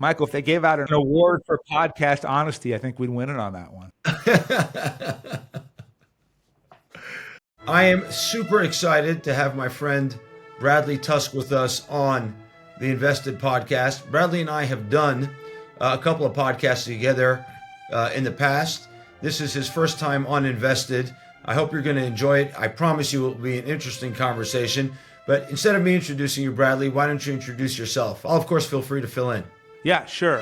Michael, if they gave out an award for podcast honesty, I think we'd win it on that one. I am super excited to have my friend Bradley Tusk with us on the Invested podcast. Bradley and I have done a couple of podcasts together in the past. This is his first time on Invested. I hope you're going to enjoy it. I promise you it will be an interesting conversation. But instead of me introducing you, Bradley, why don't you introduce yourself? I'll, of course, feel free to fill in. Yeah, sure.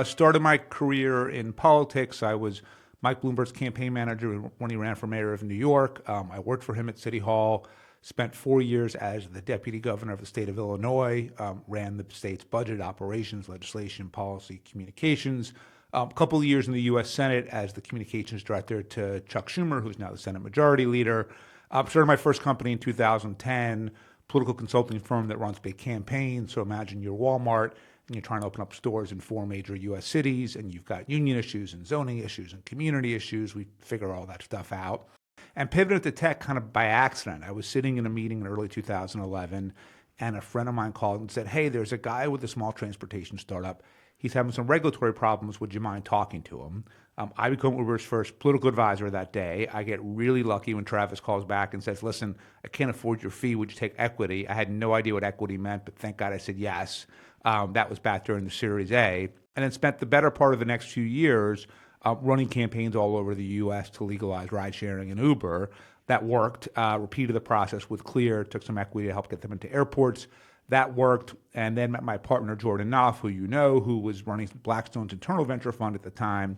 Started my career in politics. I was Mike Bloomberg's campaign manager when he ran for mayor of New York. I worked for him at City Hall, spent 4 years as the deputy governor of the state of Illinois, ran the state's budget, operations, legislation, policy, communications. A couple of years in the U.S. Senate as the communications director to Chuck Schumer, who's now the Senate Majority Leader. Started my first company in 2010, political consulting firm that runs big campaigns. So imagine you're Walmart and you're trying to open up stores in 4 major U.S. cities, and you've got union issues and zoning issues and community issues. We figure all that stuff out. And pivoted to tech kind of by accident. I was sitting in a meeting in early 2011, and a friend of mine called and said, hey, there's a guy with a small transportation startup. He's having some regulatory problems. Would you mind talking to him? I become Uber's first political advisor that day. I get really lucky when Travis calls back and says, listen, I can't afford your fee. Would you take equity? I had no idea what equity meant, but thank God I said yes. That was back during the Series A. And then spent the better part of the next few years running campaigns all over the U.S. to legalize ride sharing and Uber. That worked. Repeated the process with Clear, took some equity to help get them into airports. That worked, and then met my partner, Jordan Knopf, who you know, who was running Blackstone's internal venture fund at the time.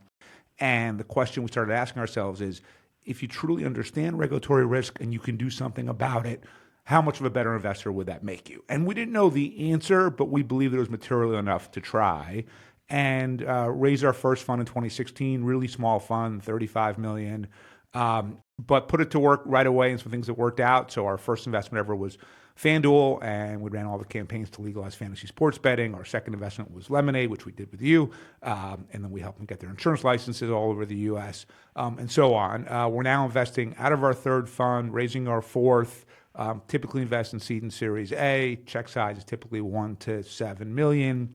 And the question we started asking ourselves is, if you truly understand regulatory risk and you can do something about it, how much of a better investor would that make you? And we didn't know the answer, but we believed it was material enough to try. And raised our first fund in 2016, really small fund, $35 million, but put it to work right away and some things that worked out. So our first investment ever was FanDuel, and we ran all the campaigns to legalize fantasy sports betting. Our second investment was Lemonade, which we did with you, and then we helped them get their insurance licenses all over the U.S., and so on. We're now investing out of our third fund, raising our fourth, typically invest in seed and Series A. Check size is typically 1 to 7 million.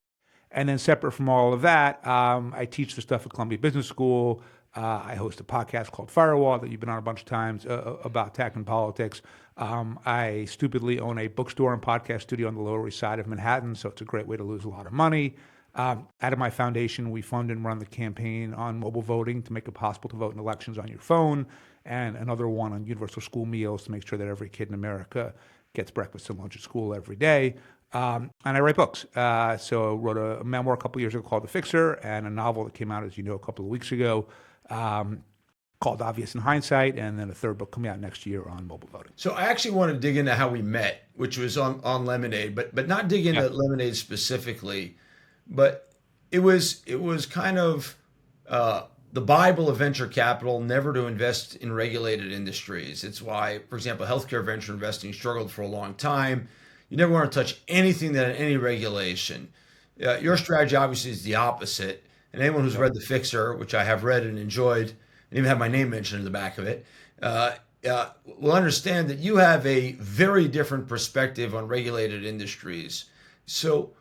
And then separate from all of that, I teach the stuff at Columbia Business School. I host a podcast called Firewall that you've been on a bunch of times about tech and politics. I stupidly own a bookstore and podcast studio on the Lower East Side of Manhattan, so it's a great way to lose a lot of money. Out of my foundation, we fund and run the campaign on mobile voting to make it possible to vote in elections on your phone, and another one on universal school meals to make sure that every kid in America gets breakfast and lunch at school every day. And I write books. So I wrote a memoir a couple years ago called The Fixer, and a novel that came out, as you know, a couple of weeks ago, called Obvious in Hindsight, and then a third book coming out next year on mobile voting. So I actually want to dig into how we met, which was on Lemonade, but not dig into Lemonade specifically. But it was kind of the Bible of venture capital, never to invest in regulated industries. It's why, for example, healthcare venture investing struggled for a long time. You never want to touch anything that had any regulation. Your strategy obviously is the opposite. And anyone who's read The Fixer, which I have read and enjoyed, and even have my name mentioned in the back of it, will understand that you have a very different perspective on regulated industries. So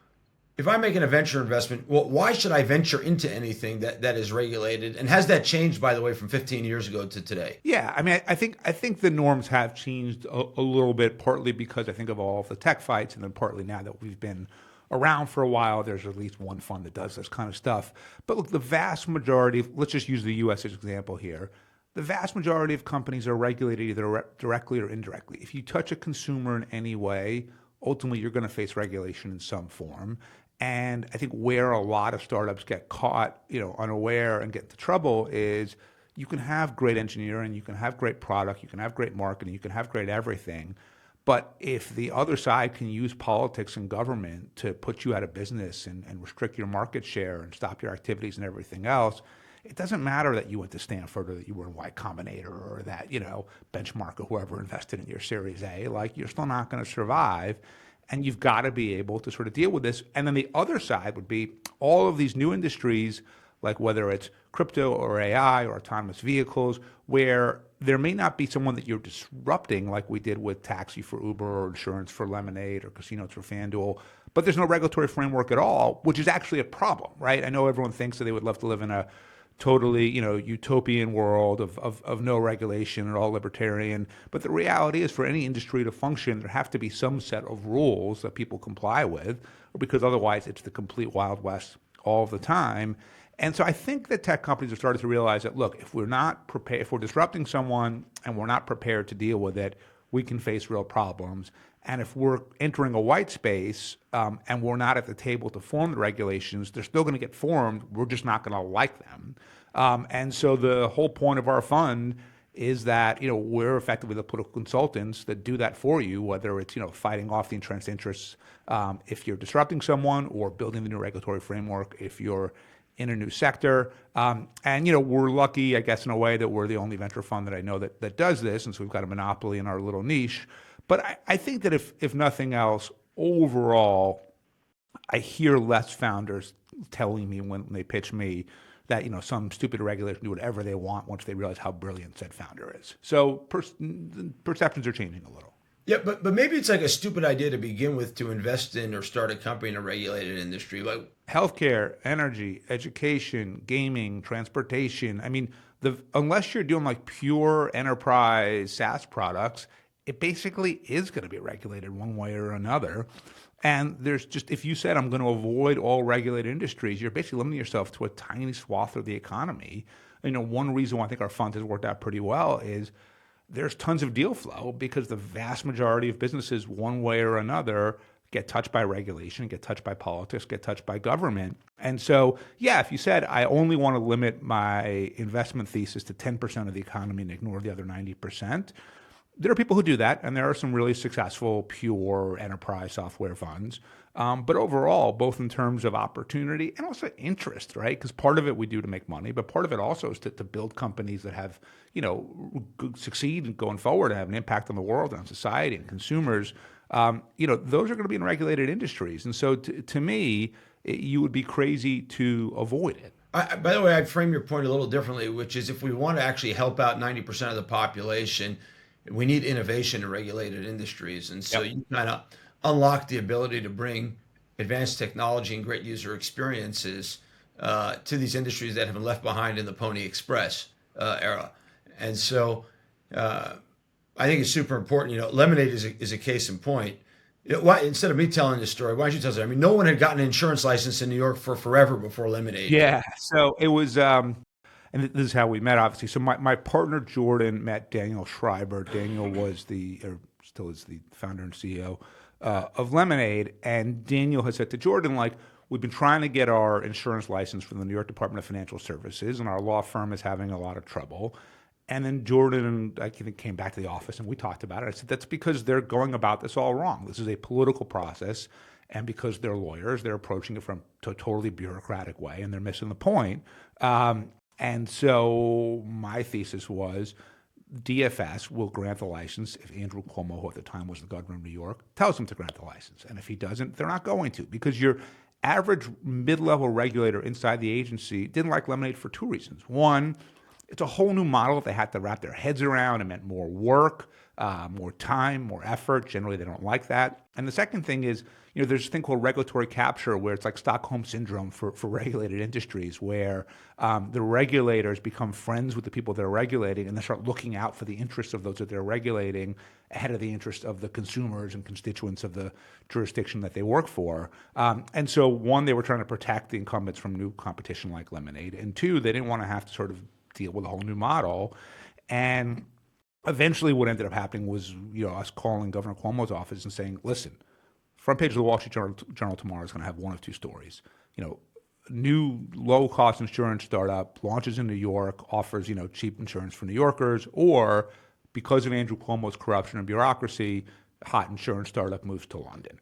if I'm making a venture investment, well, why should I venture into anything that is regulated? And has that changed, by the way, from 15 years ago to today? Yeah, I mean, I think the norms have changed a little bit, partly because I think of all of the tech fights, and then partly now that we've been around for a while, there's at least one fund that does this kind of stuff. But look, the vast majority, let's just use the U.S. as an example here, the vast majority of companies are regulated either directly or indirectly. If you touch a consumer in any way, ultimately you're going to face regulation in some form. And I think where a lot of startups get caught, unaware and get into trouble is you can have great engineering, you can have great product, you can have great marketing, you can have great everything. But if the other side can use politics and government to put you out of business and restrict your market share and stop your activities and everything else, it doesn't matter that you went to Stanford or that you were in Y Combinator or that, Benchmark or whoever invested in your Series A. Like, you're still not going to survive. And you've got to be able to sort of deal with this. And then the other side would be all of these new industries like whether it's crypto or AI or autonomous vehicles, where there may not be someone that you're disrupting like we did with taxi for Uber or insurance for Lemonade or casinos for FanDuel, but there's no regulatory framework at all, which is actually a problem, right? I know everyone thinks that they would love to live in a totally, utopian world of no regulation and all libertarian. But the reality is for any industry to function, there have to be some set of rules that people comply with, or because otherwise it's the complete Wild West all the time. And so I think that tech companies have started to realize that, look, if we're not prepared, if we're disrupting someone and we're not prepared to deal with it, we can face real problems. And if we're entering a white space and we're not at the table to form the regulations, they're still going to get formed. We're just not going to like them. And so the whole point of our fund is that we're effectively the political consultants that do that for you, whether it's fighting off the entrenched interests if you're disrupting someone, or building the new regulatory framework if you're in a new sector. And we're lucky, I guess, in a way that we're the only venture fund that I know that does this, and so we've got a monopoly in our little niche. But I think that if nothing else, overall, I hear less founders telling me when they pitch me that some stupid regulator can do whatever they want once they realize how brilliant said founder is. So perceptions are changing a little. Yeah, but maybe it's like a stupid idea to begin with to invest in or start a company in a regulated industry. Like healthcare, energy, education, gaming, transportation. I mean, unless you're doing like pure enterprise SaaS products, it basically is going to be regulated one way or another. And there's just, if you said I'm going to avoid all regulated industries, you're basically limiting yourself to a tiny swath of the economy. One reason why I think our fund has worked out pretty well is there's tons of deal flow because the vast majority of businesses, one way or another, get touched by regulation, get touched by politics, get touched by government. And so, yeah, if you said I only want to limit my investment thesis to 10% of the economy and ignore the other 90%, there are people who do that, and there are some really successful pure enterprise software funds. But overall, both in terms of opportunity and also interest, right? Because part of it we do to make money, but part of it also is to build companies that have, succeed going forward and have an impact on the world and on society and consumers. Those are going to be in regulated industries. And so to me, you would be crazy to avoid it. By the way, I'd frame your point a little differently, which is if we want to actually help out 90% of the population, we need innovation in regulated industries. And so you kind of unlock the ability to bring advanced technology and great user experiences to these industries that have been left behind in the Pony Express era. And so I think it's super important. Lemonade is a case in point. Instead of me telling this story, why don't you tell us? I mean, no one had gotten an insurance license in New York for forever before Lemonade. Yeah. So it was, and this is how we met, obviously. So my partner Jordan met Daniel Schreiber. Daniel was still is the founder and CEO of Lemonade. And Daniel has said to Jordan, like, we've been trying to get our insurance license from the New York Department of Financial Services, and our law firm is having a lot of trouble. And then Jordan, I think, came back to the office and we talked about it. I said, that's because they're going about this all wrong. This is a political process. And because they're lawyers, they're approaching it from a totally bureaucratic way, and they're missing the point. And so my thesis was DFS will grant the license if Andrew Cuomo, who at the time was the governor of New York, tells them to grant the license. And if he doesn't, they're not going to, because your average mid-level regulator inside the agency didn't like Lemonade for two reasons. One, it's a whole new model that they had to wrap their heads around. It meant more work, more time, more effort. Generally, they don't like that. And the second thing is, there's a thing called regulatory capture, where it's like Stockholm syndrome for regulated industries, where the regulators become friends with the people they're regulating, and they start looking out for the interests of those that they're regulating ahead of the interests of the consumers and constituents of the jurisdiction that they work for. And so, one, they were trying to protect the incumbents from new competition like Lemonade, and two, they didn't want to have to sort of deal with a whole new model. And eventually what ended up happening was, us calling Governor Cuomo's office and saying, listen, front page of the Wall Street Journal tomorrow is going to have one of two stories. New low-cost insurance startup launches in New York, offers, cheap insurance for New Yorkers, or because of Andrew Cuomo's corruption and bureaucracy, hot insurance startup moves to London.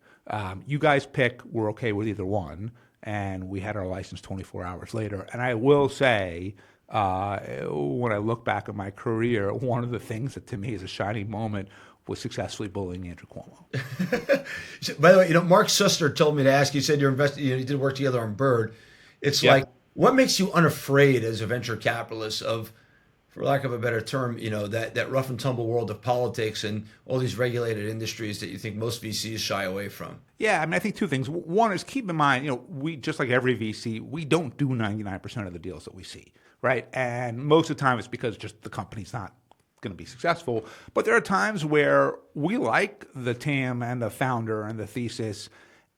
You guys pick. We're okay with either one. And we had our license 24 hours later. And I will say, when I look back at my career, one of the things that to me is a shining moment was successfully bullying Andrew Cuomo. By the way, Mark Suster told me to ask you. Said you did work together on Bird. It's like what makes you unafraid as a venture capitalist of, for lack of a better term, that rough and tumble world of politics and all these regulated industries that you think most VCs shy away from? Yeah, I mean, I think two things. One is keep in mind, we just like every VC, we don't do 99% of the deals that we see, right? And most of the time, it's because just the company's not going to be successful. But there are times where we like the TAM and the founder and the thesis,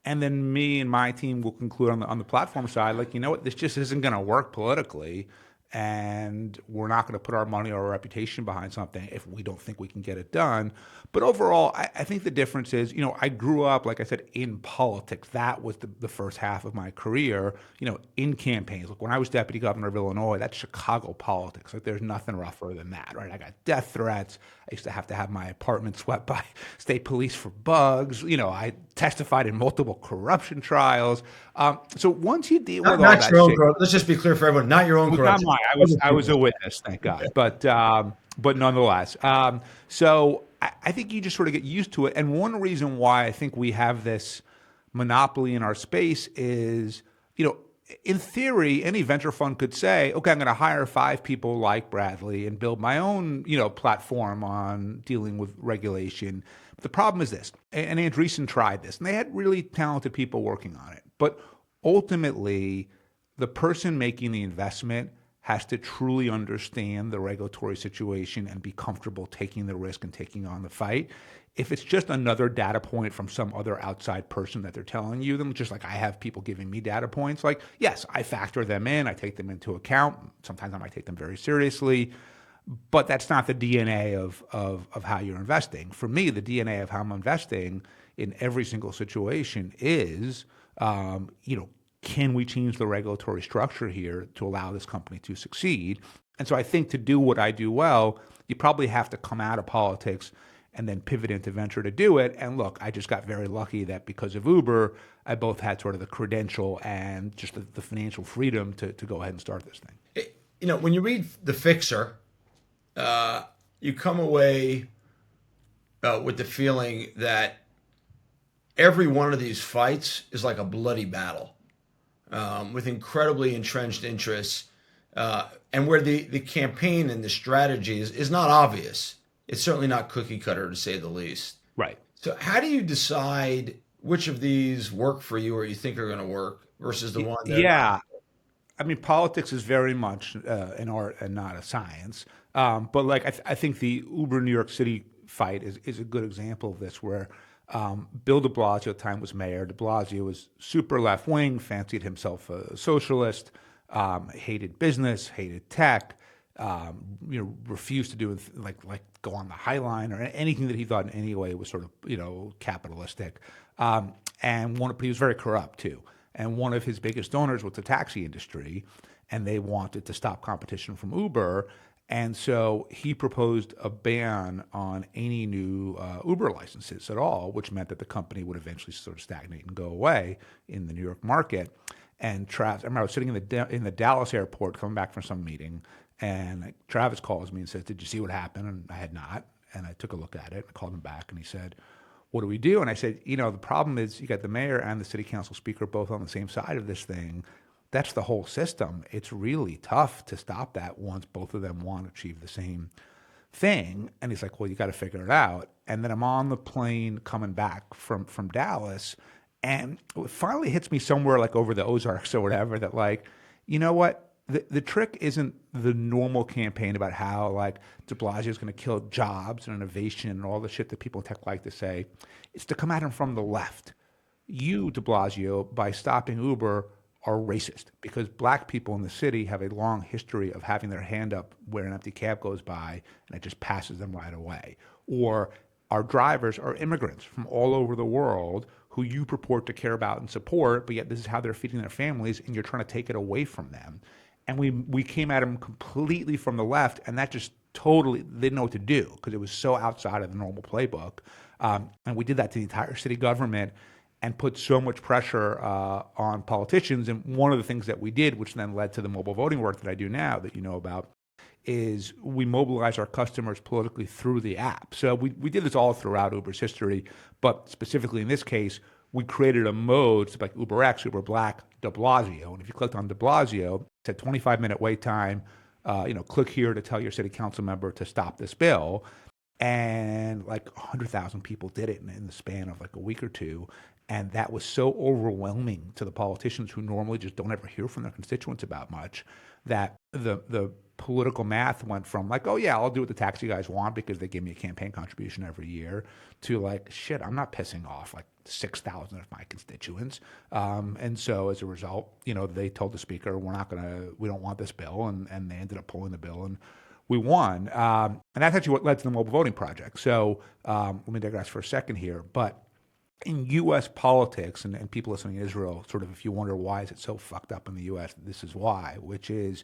and then me and my team will conclude on the platform side, like, you know what, this just isn't going to work politically, and we're not going to put our money or our reputation behind something if we don't think we can get it done. But overall, I think the difference is, I grew up, like I said, in politics. That was the first half of my career, in campaigns. Like when I was deputy governor of Illinois, that's Chicago politics. Like there's nothing rougher than that, right? I got death threats. I used to have my apartment swept by state police for bugs. I testified in multiple corruption trials. So once you deal with all Not that your own shit, corruption. Let's just be clear for everyone. Not your own not corruption. mine. I was a witness, thank God. But nonetheless, so I think you just sort of get used to it. And one reason why I think we have this monopoly in our space is, in theory, any venture fund could say, okay, I'm going to hire 5 people like Bradley and build my own, platform on dealing with regulation. But the problem is this, and Andreessen tried this, and they had really talented people working on it. But ultimately, the person making the investment has to truly understand the regulatory situation and be comfortable taking the risk and taking on the fight. If it's just another data point from some other outside person that they're telling you, then just like I have people giving me data points, like, yes, I factor them in, I take them into account. Sometimes I might take them very seriously, but that's not the DNA of how you're investing. For me, the DNA of how I'm investing in every single situation is, can we change the regulatory structure here to allow this company to succeed? And so I think to do what I do well, you probably have to come out of politics and then pivot into venture to do it. And look, I just got very lucky that because of Uber, I both had sort of the credential and just the financial freedom to go ahead and start this thing. When you read The Fixer, you come away with the feeling that every one of these fights is like a bloody battle. With incredibly entrenched interests, and where the campaign and the strategy is not obvious. It's certainly not cookie cutter, to say the least. Right. So how do you decide which of these work for you or you think are going to work versus the one that... Yeah. I mean, politics is very much an art and not a science. But like, I think the Uber New York City fight is a good example of this, where Bill de Blasio at the time was mayor. De Blasio was super left-wing, fancied himself a socialist, hated business, hated tech, refused to do like go on the High Line or anything that he thought in any way was sort of, capitalistic. But he was very corrupt too. And one of his biggest donors was the taxi industry, and they wanted to stop competition from Uber. And so he proposed a ban on any new Uber licenses at all, which meant that the company would eventually sort of stagnate and go away in the New York market. And Travis, I remember I was sitting in the Dallas airport coming back from some meeting, and Travis calls me and says, "Did you see what happened?" And I had not. And I took a look at it. I called him back, and he said, "What do we do?" And I said, the problem is you got the mayor and the city council speaker both on the same side of this thing. That's the whole system. It's really tough to stop that once both of them want to achieve the same thing. And he's like, "Well, you got to figure it out." And then I'm on the plane coming back from Dallas, and it finally hits me somewhere like over the Ozarks or whatever that, like, you know what? The trick isn't the normal campaign about how like de Blasio is going to kill jobs and innovation and all the shit that people in tech like to say. It's to come at him from the left. You, de Blasio, by stopping Uber, are racist because black people in the city have a long history of having their hand up where an empty cab goes by and it just passes them right away. Or our drivers are immigrants from all over the world who you purport to care about and support, but yet this is how they're feeding their families and you're trying to take it away from them. And we came at them completely from the left, and that just totally, they didn't know what to do because it was so outside of the normal playbook. And we did that to the entire city government and put so much pressure on politicians. And one of the things that we did, which then led to the mobile voting work that I do now that you know about, is we mobilize our customers politically through the app. So we did this all throughout Uber's history, but specifically in this case, we created a mode, like UberX, Uber Black, de Blasio. And if you clicked on de Blasio, it said 25-minute wait time. Click here to tell your city council member to stop this bill. And like 100,000 people did it in the span of like a week or two. And that was so overwhelming to the politicians who normally just don't ever hear from their constituents about much, that the political math went from like, oh yeah, I'll do what the tax you guys want because they give me a campaign contribution every year, to like, shit, I'm not pissing off like 6,000 of my constituents. And so as a result, they told the speaker, we don't want this bill. And they ended up pulling the bill, and we won. And that's actually what led to the mobile voting project. So let me digress for a second here. But in U.S. politics, and people listening in Israel, sort of, if you wonder why is it so fucked up in the U.S., this is why, which is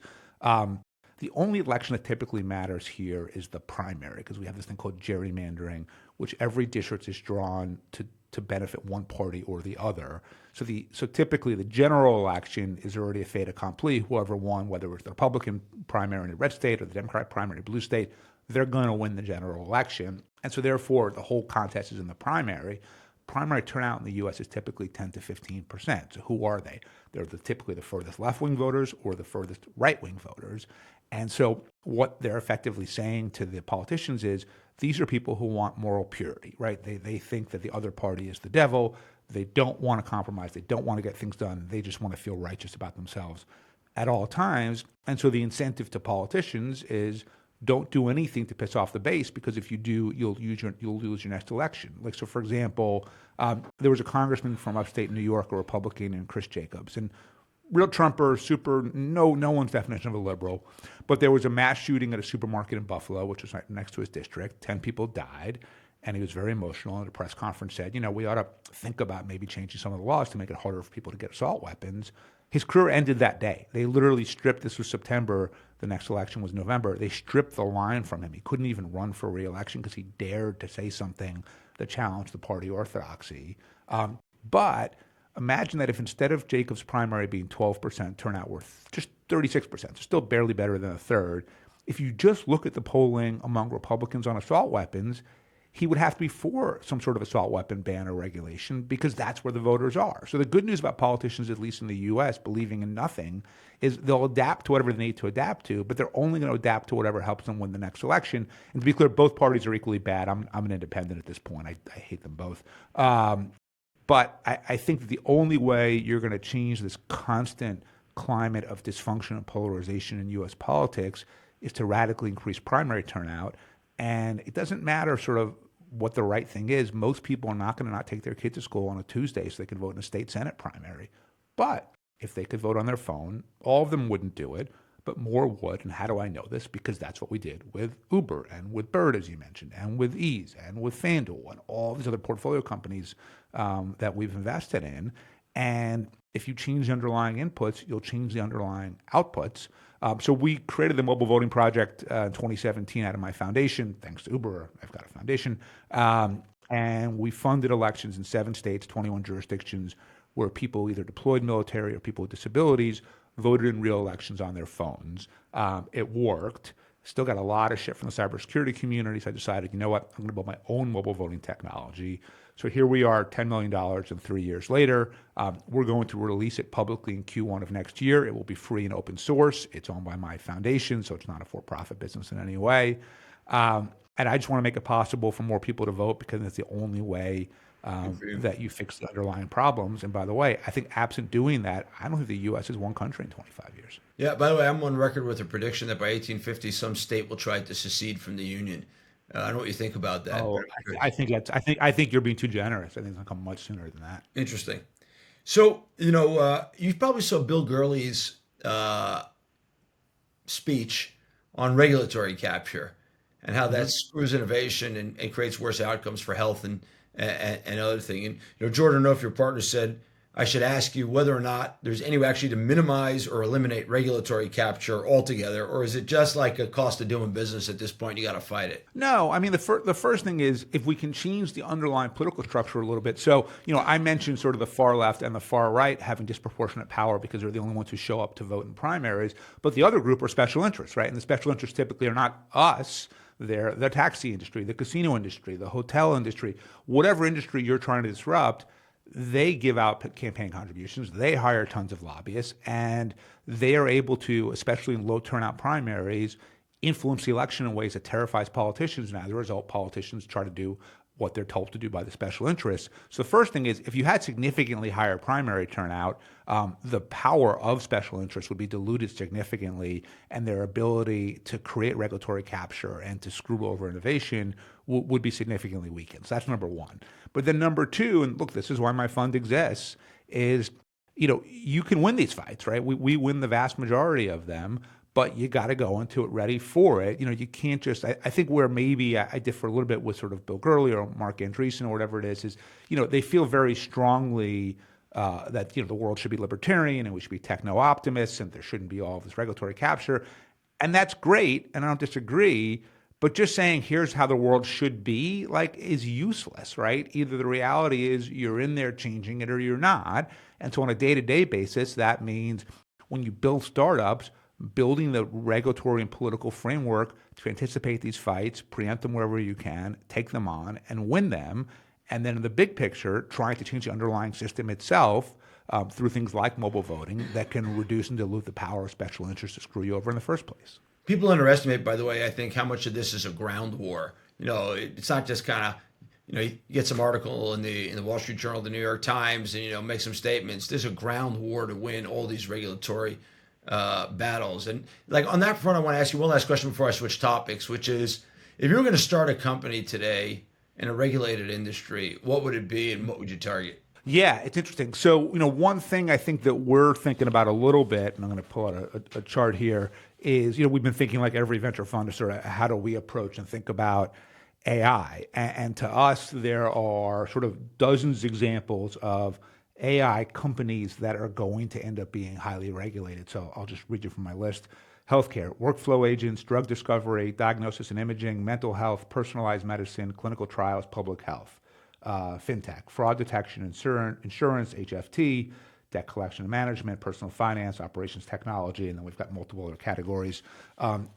the only election that typically matters here is the primary, because we have this thing called gerrymandering, which every district is drawn to benefit one party or the other. So typically the general election is already a fait accompli. Whoever won, whether it's the Republican primary in a red state or the Democratic primary in a blue state, they're going to win the general election. And so therefore the whole contest is in the primary. Primary turnout in the U.S. is typically 10 to 15%. So who are they? They're typically the furthest left-wing voters or the furthest right-wing voters. And so what they're effectively saying to the politicians is, these are people who want moral purity, right? They think that the other party is the devil. They don't want to compromise. They don't want to get things done. They just want to feel righteous about themselves at all times. And so the incentive to politicians is, don't do anything to piss off the base, because if you do, you'll lose your next election. Like, so for example, there was a congressman from upstate New York, a Republican, named Chris Jacobs, and real Trumper, no one's definition of a liberal. But there was a mass shooting at a supermarket in Buffalo, which was right next to his district. 10 people died, and he was very emotional. And at a press conference said, we ought to think about maybe changing some of the laws to make it harder for people to get assault weapons. His career ended that day. They literally stripped, this was September, the next election was November, they stripped the line from him. He couldn't even run for re-election because he dared to say something that challenged the party orthodoxy. But imagine that if instead of Jacobs' primary being 12% turnout, we're just 36%, so still barely better than a third. If you just look at the polling among Republicans on assault weapons, he would have to be for some sort of assault weapon ban or regulation, because that's where the voters are. So the good news about politicians, at least in the U.S., believing in nothing, is they'll adapt to whatever they need to adapt to, but they're only going to adapt to whatever helps them win the next election. And to be clear, both parties are equally bad. I'm an independent at this point. I hate them both. But I think that the only way you're going to change this constant climate of dysfunction and polarization in U.S. politics is to radically increase primary turnout. And it doesn't matter sort of what the right thing is. Most people are not going to not take their kid to school on a Tuesday so they can vote in a state Senate primary. But if they could vote on their phone, all of them wouldn't do it, but more would. And how do I know this? Because that's what we did with Uber and with Bird, as you mentioned, and with Ease and with FanDuel and all these other portfolio companies that we've invested in. And if you change the underlying inputs, you'll change the underlying outputs. So we created the Mobile Voting Project in 2017 out of my foundation. Thanks to Uber, I've got a foundation. And we funded elections in 7 states, 21 jurisdictions, where people either deployed military or people with disabilities voted in real elections on their phones. It worked. Still got a lot of shit from the cybersecurity community, so I decided, you know what, I'm going to build my own mobile voting technology. So here we are, $10 million, and 3 years later. We're going to release it publicly in Q1 of next year. It will be free and open source. It's owned by my foundation, so it's not a for-profit business in any way. And I just want to make it possible for more people to vote, because it's the only way that you fix the underlying problems. And by the way, I think absent doing that, I don't think the U.S. is one country in 25 years. Yeah, by the way, I'm on record with a prediction that by 1850, some state will try to secede from the Union. I don't know what you think about that. Oh, I think you're being too generous. I think it's going to come much sooner than that. Interesting. So, you probably saw Bill Gurley's speech on regulatory capture and how that screws innovation and creates worse outcomes for health and other thing. And, Jordan, I don't know if your partner said, I should ask you whether or not there's any way actually to minimize or eliminate regulatory capture altogether, or is it just like a cost of doing business at this point? You got to fight it. No, I mean, the first thing is if we can change the underlying political structure a little bit. So, I mentioned sort of the far left and the far right having disproportionate power because they're the only ones who show up to vote in primaries. But the other group are special interests, right? And the special interests typically are not us. They're the taxi industry, the casino industry, the hotel industry, whatever industry you're trying to disrupt. they give out campaign contributions, they hire tons of lobbyists, and they are able to, especially in low turnout primaries, influence the election in ways that terrifies politicians. And as a result, politicians try to do what they're told to do by the special interests. So the first thing is, if you had significantly higher primary turnout, the power of special interests would be diluted significantly, and their ability to create regulatory capture and to screw over innovation would be significantly weakened. So that's number one. But then number two, and look, this is why my fund exists, is you can win these fights, right? We win the vast majority of them, but you got to go into it ready for it. You can't just, I think where maybe I differ a little bit with sort of Bill Gurley or Mark Andreessen or whatever it is, they feel very strongly that, the world should be libertarian and we should be techno-optimists and there shouldn't be all this regulatory capture. And that's great, and I don't disagree, but just saying here's how the world should be, is useless, right? Either the reality is you're in there changing it or you're not. And so on a day-to-day basis, that means when you build startups, building the regulatory and political framework to anticipate these fights, preempt them wherever you can, take them on, and win them. And then in the big picture, trying to change the underlying system itself through things like mobile voting that can reduce and dilute the power of special interests to screw you over in the first place. People underestimate, by the way, I think how much of this is a ground war. It's not just kind of, you get some article in the Wall Street Journal, the New York Times, and make some statements. There's a ground war to win all these regulatory battles. And on that front, I want to ask you one last question before I switch topics, which is, if you were going to start a company today in a regulated industry, what would it be and what would you target? Yeah, it's interesting. So, one thing I think that we're thinking about a little bit, and I'm going to pull out a chart here, is, we've been thinking like every venture fund is sort of how do we approach and think about AI? And to us, there are sort of dozens of examples of AI companies that are going to end up being highly regulated. So I'll just read you from my list. Healthcare, workflow agents, drug discovery, diagnosis and imaging, mental health, personalized medicine, clinical trials, public health. Fintech, fraud detection, insurance, HFT, debt collection and management, personal finance, operations technology, and then we've got multiple other categories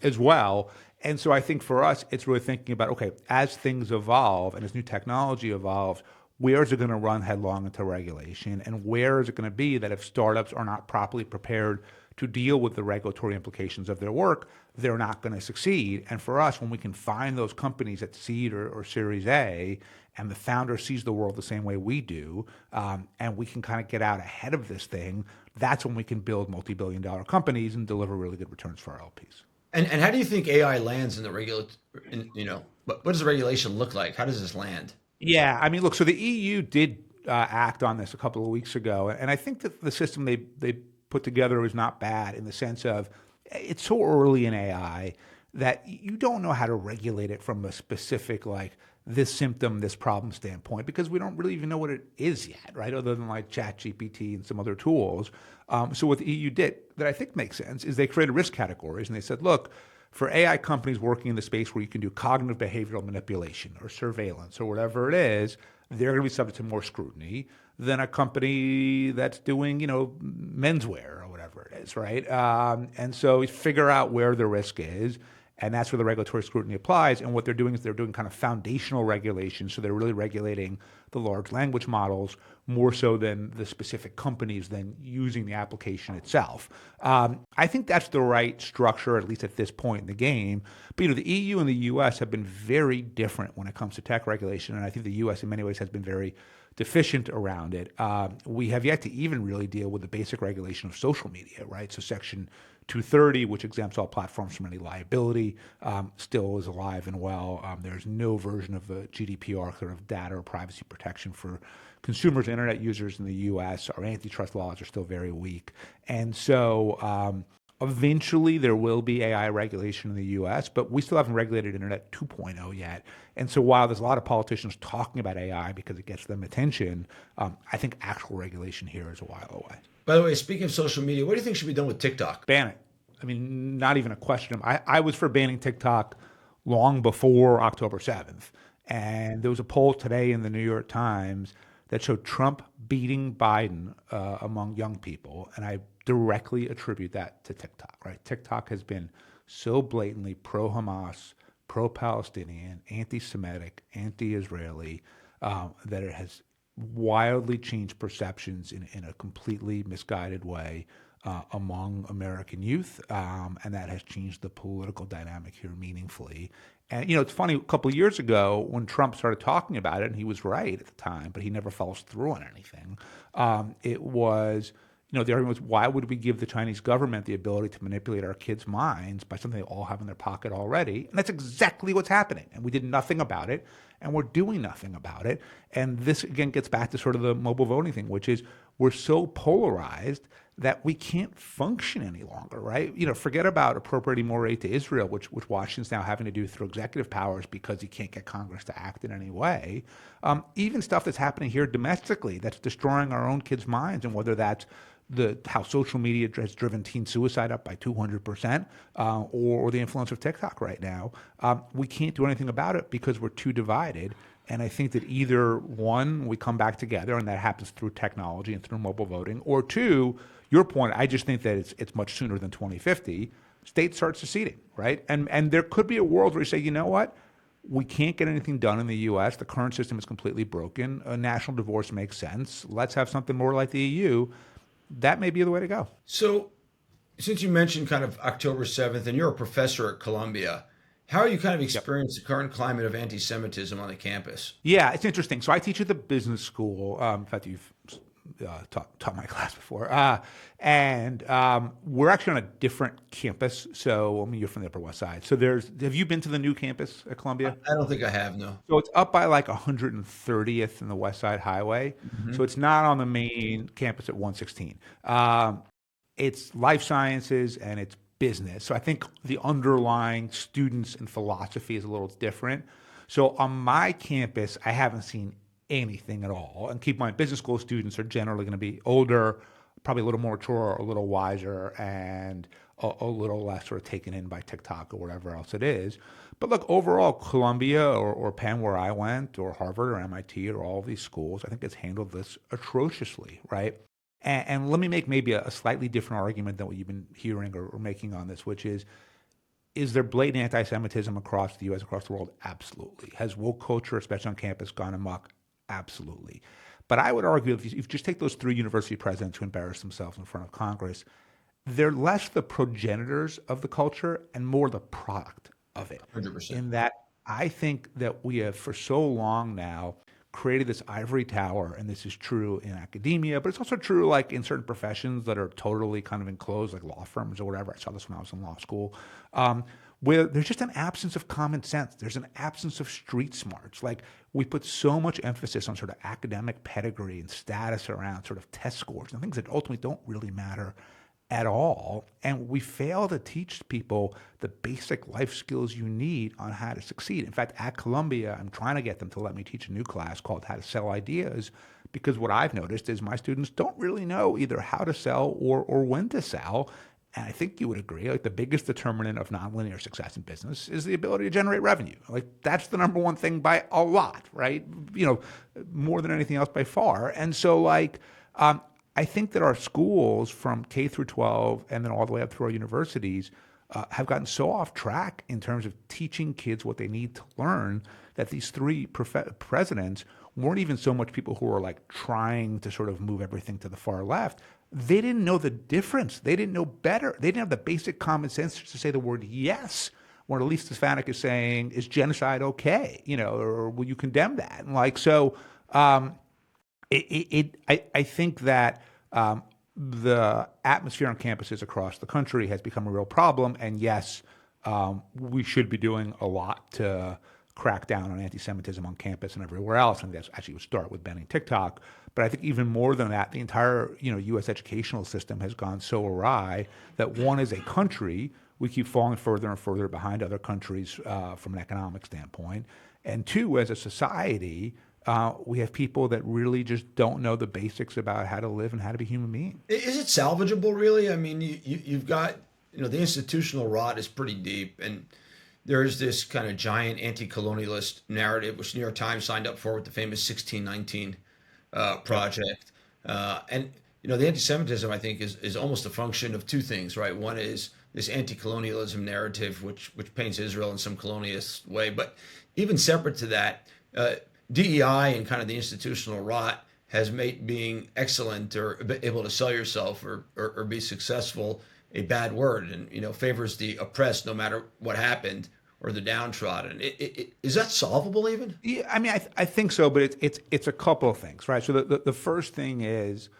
as well. And so I think for us, it's really thinking about, okay, as things evolve and as new technology evolves, where is it going to run headlong into regulation? And where is it going to be that if startups are not properly prepared to deal with the regulatory implications of their work, they're not going to succeed? And for us, when we can find those companies at seed or Series A, and the founder sees the world the same way we do, and we can kind of get out ahead of this thing, that's when we can build multi-billion-dollar companies and deliver really good returns for our LPs. And how do you think AI lands in the what does the regulation look like? How does this land? Yeah, I mean, look, so the EU did act on this a couple of weeks ago, and I think that the system they put together is not bad in the sense of it's so early in AI that you don't know how to regulate it from a specific this symptom, this problem standpoint, because we don't really even know what it is yet, right? Other than ChatGPT and some other tools. So what the EU did that I think makes sense is they created risk categories, and they said, look, for AI companies working in the space where you can do cognitive behavioral manipulation or surveillance or whatever it is, they're going to be subject to more scrutiny than a company that's doing, menswear or whatever it is, right? And so we figure out where the risk is, and that's where the regulatory scrutiny applies. And what they're doing is they're doing kind of foundational regulation. So they're really regulating the large language models more so than the specific companies than using the application itself. I think that's the right structure, at least at this point in the game. But the EU and the US have been very different when it comes to tech regulation. And I think the US in many ways has been very deficient around it. We have yet to even really deal with the basic regulation of social media, right? So Section 230, which exempts all platforms from any liability, still is alive and well. There's no version of the GDPR sort of data or privacy protection for consumers and internet users in the U.S. Our antitrust laws are still very weak. And so eventually there will be AI regulation in the U.S., but we still haven't regulated Internet 2.0 yet. And so while there's a lot of politicians talking about AI because it gets them attention, I think actual regulation here is a while away. By the way, speaking of social media, what do you think should be done with TikTok? Ban it. I mean, not even a question. I was for banning TikTok long before October 7th. And there was a poll today in the New York Times that showed Trump beating Biden among young people. And I directly attribute that to TikTok, right? TikTok has been so blatantly pro-Hamas, pro-Palestinian, anti-Semitic, anti-Israeli, that it has wildly changed perceptions in a completely misguided way among American youth, and that has changed the political dynamic here meaningfully. And it's funny. A couple of years ago, when Trump started talking about it, and he was right at the time, but he never follows through on anything. It was, the argument was, why would we give the Chinese government the ability to manipulate our kids' minds by something they all have in their pocket already? And that's exactly what's happening. And we did nothing about it, and we're doing nothing about it. And this again gets back to sort of the mobile voting thing, which is we're so polarized that we can't function any longer, right? Forget about appropriating more aid to Israel, which Washington's now having to do through executive powers because he can't get Congress to act in any way. Even stuff that's happening here domestically that's destroying our own kids' minds, and whether that's how social media has driven teen suicide up by 200%, or the influence of TikTok right now, we can't do anything about it because we're too divided. And I think that either one, we come back together, and that happens through technology and through mobile voting, or two, your point, I just think that it's much sooner than 2050. States start seceding, right? And there could be a world where you say, you know what? We can't get anything done in the U.S. The current system is completely broken. A national divorce makes sense. Let's have something more like the EU. That may be the way to go. So, since you mentioned kind of October 7th, and you're a professor at Columbia, how are you kind of experiencing the current climate of anti-Semitism on the campus? Yeah, it's interesting. So I teach at the business school. In fact, you've taught my class before. And we're actually on a different campus. So, you're from the Upper West Side. So have you been to the new campus at Columbia? I don't think I have, no. So it's up by like 130th and the West Side Highway. So it's not on the main campus at 116. It's life sciences and it's business. So I think the underlying students and philosophy is a little different. So on my campus, I haven't seen anything at all. And keep in mind, business school students are generally going to be older, probably a little more mature, a little wiser, and a little less sort of taken in by TikTok or whatever else it is. But look, overall, Columbia or Penn, where I went, or Harvard or MIT or all of these schools, I think it's handled this atrociously, right? And let me make maybe a slightly different argument than what you've been hearing or making on this, which is there blatant anti-Semitism across the U.S., across the world? Absolutely. Has woke culture, especially on campus, gone amok? Absolutely. But I would argue if you just take those three university presidents who embarrassed themselves in front of Congress, they're less the progenitors of the culture and more the product of it. 100%. In that I think that we have for so long now created this ivory tower, and this is true in academia, but it's also true like in certain professions that are totally kind of enclosed, like law firms or whatever. I saw this when I was in law school, where there's just an absence of common sense. There's an absence of street smarts. Like we put so much emphasis on sort of academic pedigree and status around sort of test scores and things that ultimately don't really matter at all. And we fail to teach people the basic life skills you need on how to succeed. In fact, at Columbia, I'm trying to get them to let me teach a new class called How to Sell Ideas, because what I've noticed is my students don't really know either how to sell or when to sell. And I think you would agree, like the biggest determinant of nonlinear success in business is the ability to generate revenue. Like that's the number one thing by a lot, right? More than anything else by far. And so I think that our schools from K through 12 and then all the way up through our universities have gotten so off track in terms of teaching kids what they need to learn that these three presidents weren't even so much people who were like trying to sort of move everything to the far left. They didn't know the difference. They didn't know better. They didn't have the basic common sense to say the word yes, when Elise Stefanik is saying, is genocide okay? Or will you condemn that? And I think that the atmosphere on campuses across the country has become a real problem. And yes, we should be doing a lot to crack down on anti-Semitism on campus and everywhere else. And that's actually would start with banning TikTok. But I think even more than that, the entire U.S. educational system has gone so awry that one, as a country, we keep falling further and further behind other countries from an economic standpoint. And two, as a society, we have people that really just don't know the basics about how to live and how to be human beings. Is it salvageable, really? I mean, you've got, the institutional rot is pretty deep, and there is this kind of giant anti-colonialist narrative, which New York Times signed up for with the famous 1619 project. And, the anti-Semitism, I think, is almost a function of two things, right? One is this anti-colonialism narrative, which paints Israel in some colonialist way. But even separate to that, DEI and kind of the institutional rot has made being excellent or able to sell yourself or be successful a bad word, and favors the oppressed no matter what happened, or the downtrodden. Is that solvable even? Yeah, I mean, I think so, but it's a couple of things, right? So the first thing is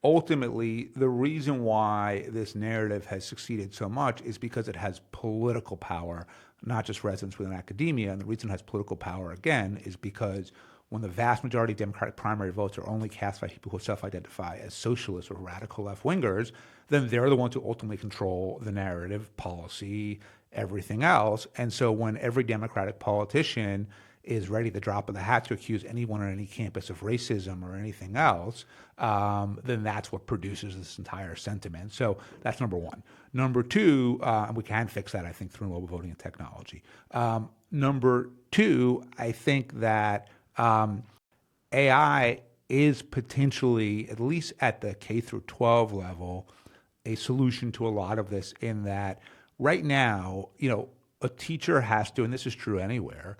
ultimately the reason why this narrative has succeeded so much is because it has political power, not just residents within academia. And the reason it has political power again is because when the vast majority of Democratic primary votes are only cast by people who self-identify as socialists or radical left-wingers, then they're the ones who ultimately control the narrative, policy, everything else. And so when every Democratic politician is ready at the drop of the hat to accuse anyone on any campus of racism or anything else, then that's what produces this entire sentiment. So that's number one. Number two, and we can fix that, I think, through mobile voting and technology. Number two, I think that AI is potentially, at least at the K through 12 level, a solution to a lot of this in that right now, a teacher has to, and this is true anywhere,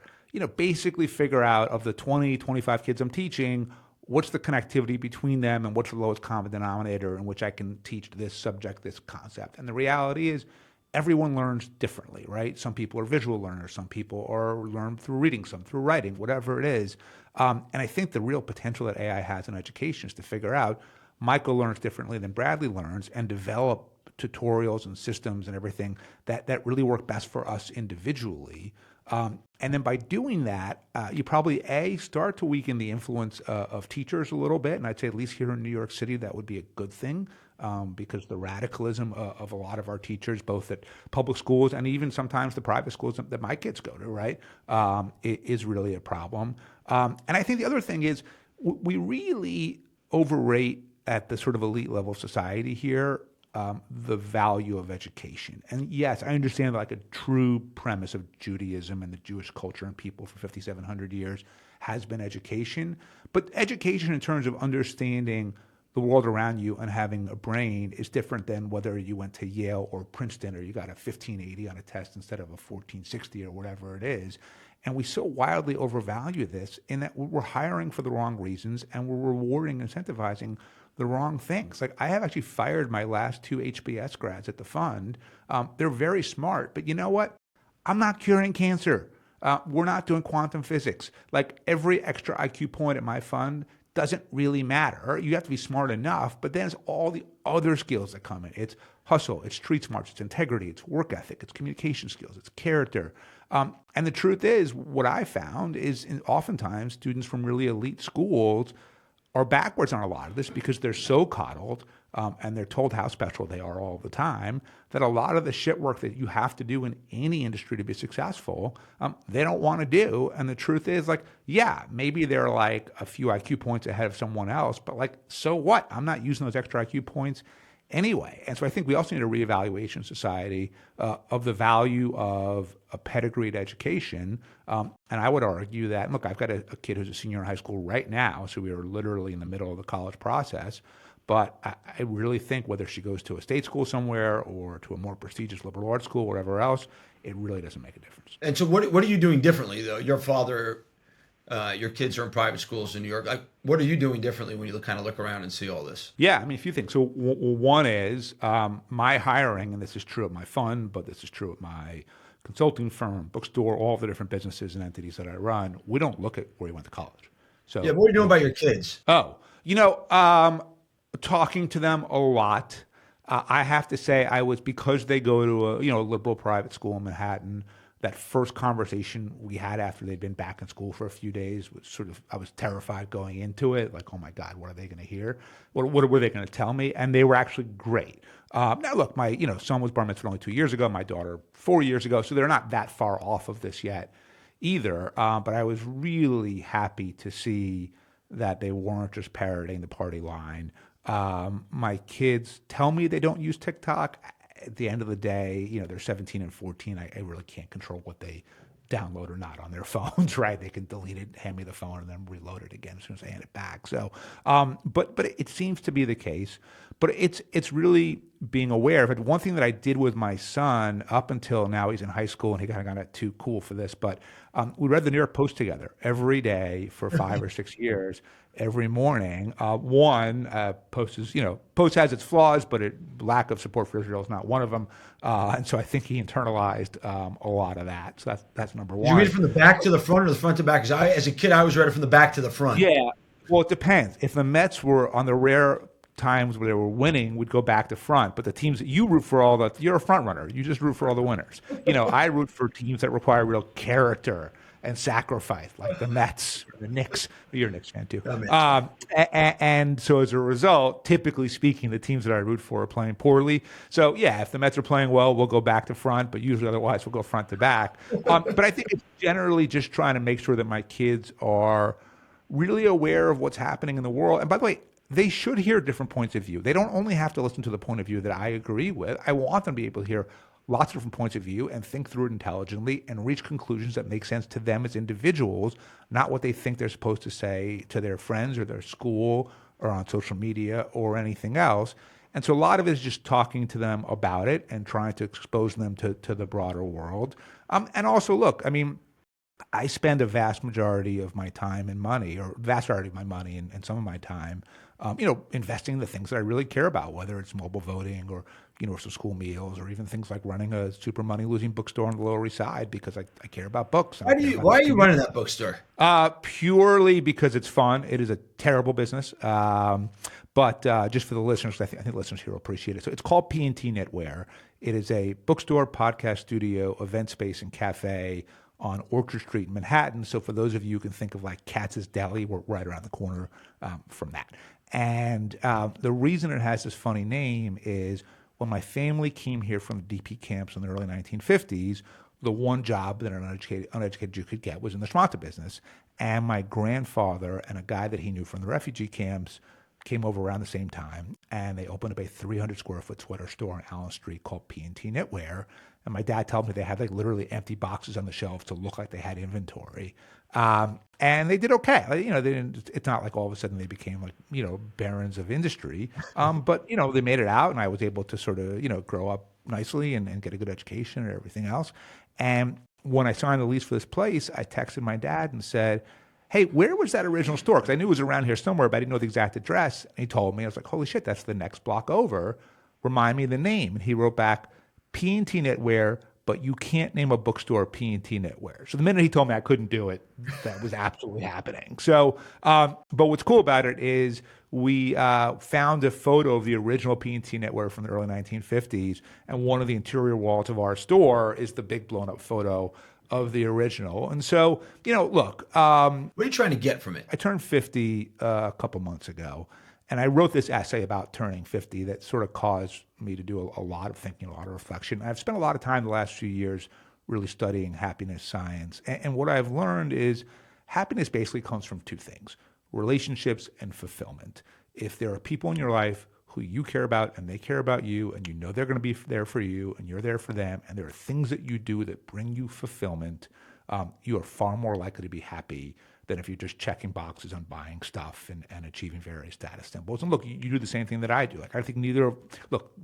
basically figure out of the 20, 25 kids I'm teaching, what's the connectivity between them and what's the lowest common denominator in which I can teach this subject, this concept. And the reality is everyone learns differently, right? Some people are visual learners, some people are learn through reading, some through writing, whatever it is. And I think the real potential that AI has in education is to figure out Michael learns differently than Bradley learns and develop tutorials and systems and everything that really work best for us individually. And then by doing that, you probably, start to weaken the influence of teachers a little bit. And I'd say at least here in New York City, that would be a good thing because the radicalism of a lot of our teachers, both at public schools and even sometimes the private schools that my kids go to, right, is really a problem. And I think the other thing is we really overrate at the sort of elite level of society here the value of education. And yes, I understand like a true premise of Judaism and the Jewish culture and people for 5,700 years has been education. But education in terms of understanding the world around you and having a brain is different than whether you went to Yale or Princeton or you got a 1580 on a test instead of a 1460 or whatever it is. And we so wildly overvalue this in that we're hiring for the wrong reasons and we're rewarding, incentivizing the wrong things. Like I have actually fired my last two HBS grads at the fund. They're very smart, but you know what? I'm not curing cancer. We're not doing quantum physics. Like every extra IQ point at my fund doesn't really matter. You have to be smart enough, but then there's all the other skills that come in. It's hustle, it's street smarts, it's integrity, it's work ethic, it's communication skills, it's character. And the truth is, what I found is oftentimes students from really elite schools are backwards on a lot of this because they're so coddled and they're told how special they are all the time that a lot of the shit work that you have to do in any industry to be successful, they don't want to do. And the truth is like, yeah, maybe they're like a few IQ points ahead of someone else, but like, so what? I'm not using those extra IQ points anyway. And so I think we also need a reevaluation in society of the value of a pedigreed education. And I would argue that, look, I've got a kid who's a senior in high school right now, so we are literally in the middle of the college process. But I really think whether she goes to a state school somewhere or to a more prestigious liberal arts school, whatever else, it really doesn't make a difference. And so what are you doing differently, though? Your father, your kids are in private schools in New York. Like, what are you doing differently when you kind of look around and see all this? Yeah, I mean, a few things. So one is my hiring, and this is true at my fund, but this is true at my consulting firm, bookstore, all the different businesses and entities that I run. We don't look at where you went to college. So yeah, what are you doing about your kids? Talking to them a lot. I have to say, because they go to a liberal private school in Manhattan. That first conversation we had after they'd been back in school for a few days was I was terrified going into it. Like, oh my God, what are they going to hear? What were they going to tell me? And they were actually great. Now look, my son was bar mitzvah only 2 years ago. My daughter 4 years ago. So they're not that far off of this yet either. But I was really happy to see that they weren't just parroting the party line. My kids tell me they don't use TikTok. At the end of the day, they're 17 and 14. I really can't control what they download or not on their phones, right? They can delete it, hand me the phone, and then reload it again as soon as I hand it back. So, but it seems to be the case. But it's really being aware of it. One thing that I did with my son up until now, he's in high school and he kind of got too cool for this, but we read the New York Post together every day for 5 or 6 years. Every morning, Post is, Post has its flaws, but lack of support for Israel is not one of them. And so I think he internalized a lot of that. So that's number Did you read one. it from the back to the front or the front to back? Because as a kid, I always read it from the back to the front. Yeah. Well, it depends. If the Mets were on the rare times where they were winning, we'd go back to front. But the teams that you root for, you're a front runner. You just root for all the winners. I root for teams that require real character and sacrifice, like the Mets or the Knicks. You're a Knicks fan too. And so as a result, typically speaking, the teams that I root for are playing poorly. So yeah, if the Mets are playing well, we'll go back to front, but usually otherwise we'll go front to back. But I think it's generally just trying to make sure that my kids are really aware of what's happening in the world. And by the way, they should hear different points of view. They don't only have to listen to the point of view that I agree with. I want them to be able to hear lots of different points of view and think through it intelligently and reach conclusions that make sense to them as individuals, not what they think they're supposed to say to their friends or their school or on social media or anything else. And so a lot of it is just talking to them about it and trying to expose them to the broader world. And also, look, I mean, I spend a vast majority of my time and money, or vast majority of my money and some of my time, investing in the things that I really care about, whether it's mobile voting or universal school meals, or even things like running a super money losing bookstore on the Lower East Side because I care about books. And I care about Why are the you running that bookstore? Purely because it's fun. It is a terrible business. But just for the listeners, I think listeners here will appreciate it. So it's called P&T Knitwear. It is a bookstore, podcast studio, event space, and cafe on Orchard Street in Manhattan. So for those of you who can think of like Katz's Deli, we're right around the corner from that. And the reason it has this funny name is when my family came here from the DP camps in the early 1950s, the one job that an uneducated Jew could get was in the schmata business. And my grandfather and a guy that he knew from the refugee camps came over around the same time, and they opened up a 300 square foot sweater store on Allen Street called P&T Knitwear. And my dad told me they had like literally empty boxes on the shelves to look like they had inventory. And they did okay. They didn't. It's not like all of a sudden they became like barons of industry. But they made it out, and I was able to sort of grow up nicely and get a good education and everything else. And when I signed the lease for this place, I texted my dad and said, "Hey, where was that original store? Because I knew it was around here somewhere, but I didn't know the exact address." And he told me. I was like, "Holy shit, that's the next block over. Remind me of the name." And he wrote back, "P&T Knitwear, but you can't name a bookstore P&T Knitwear." So the minute he told me I couldn't do it, that was absolutely happening. So, but what's cool about it is we found a photo of the original P&T Knitwear from the early 1950s, and one of the interior walls of our store is the big blown up photo of the original. And so, look. What are you trying to get from it? I turned 50 a couple months ago. And I wrote this essay about turning 50 that sort of caused me to do a lot of thinking, a lot of reflection. I've spent a lot of time the last few years really studying happiness science. And what I've learned is happiness basically comes from two things: relationships and fulfillment. If there are people in your life who you care about and they care about you, and they're going to be there for you and you're there for them, and there are things that you do that bring you fulfillment, you are far more likely to be happy than if you're just checking boxes on buying stuff and achieving various status symbols. And look, you do the same thing that I do. Like I think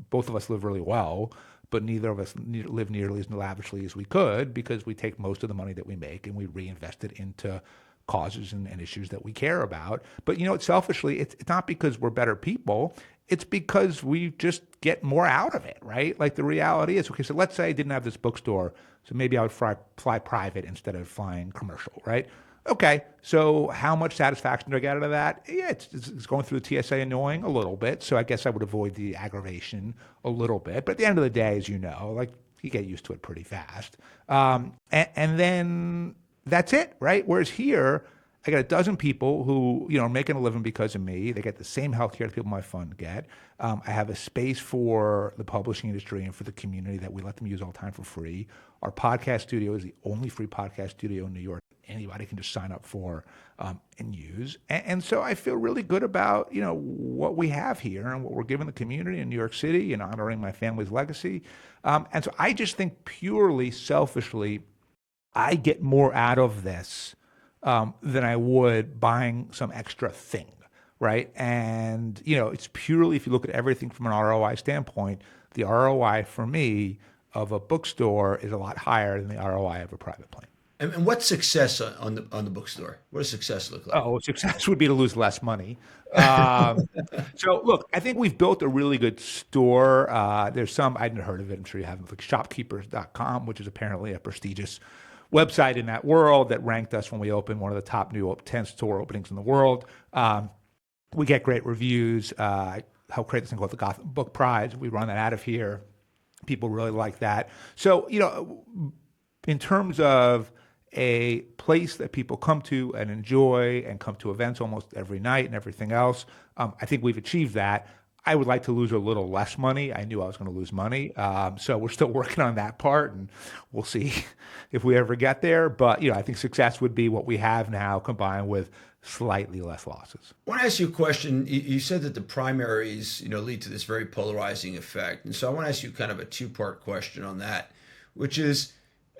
both of us live really well, but neither of us live nearly as lavishly as we could because we take most of the money that we make and we reinvest it into causes and issues that we care about. But selfishly, it's not because we're better people. It's because we just get more out of it, right? Like the reality is, okay, so let's say I didn't have this bookstore, so maybe I would fly private instead of flying commercial, right? Okay, so how much satisfaction do I get out of that? Yeah, it's going through the TSA annoying a little bit, so I guess I would avoid the aggravation a little bit. But at the end of the day, as you know, like you get used to it pretty fast. And then that's it, right? Whereas here, I got a dozen people who, are making a living because of me. They get the same health care that people in my fund get. I have a space for the publishing industry and for the community that we let them use all the time for free. Our podcast studio is the only free podcast studio in New York. Anybody can just sign up for and use. And so I feel really good about, what we have here and what we're giving the community in New York City and honoring my family's legacy. And so I just think purely selfishly, I get more out of this than I would buying some extra thing, right? And it's purely, if you look at everything from an ROI standpoint, the ROI for me of a bookstore is a lot higher than the ROI of a private plane. And what's success on the bookstore? What does success look like? Oh, success would be to lose less money. Um, so look, I think we've built a really good store. There's some, I hadn't heard of it. I'm sure you haven't, like shopkeepers.com, which is apparently a prestigious website in that world that ranked us when we opened one of the top new 10 store openings in the world. We get great reviews. I help create this thing called the Gotham Book Prize. We run that out of here. People really like that. So, in terms of a place that people come to and enjoy and come to events almost every night and everything else, I think we've achieved that. I would like to lose a little less money. I knew I was going to lose money. So we're still working on that part, and we'll see if we ever get there. But, I think success would be what we have now combined with slightly less losses. I want to ask you a question. You said that the primaries, lead to this very polarizing effect. And so I want to ask you kind of a two-part question on that, which is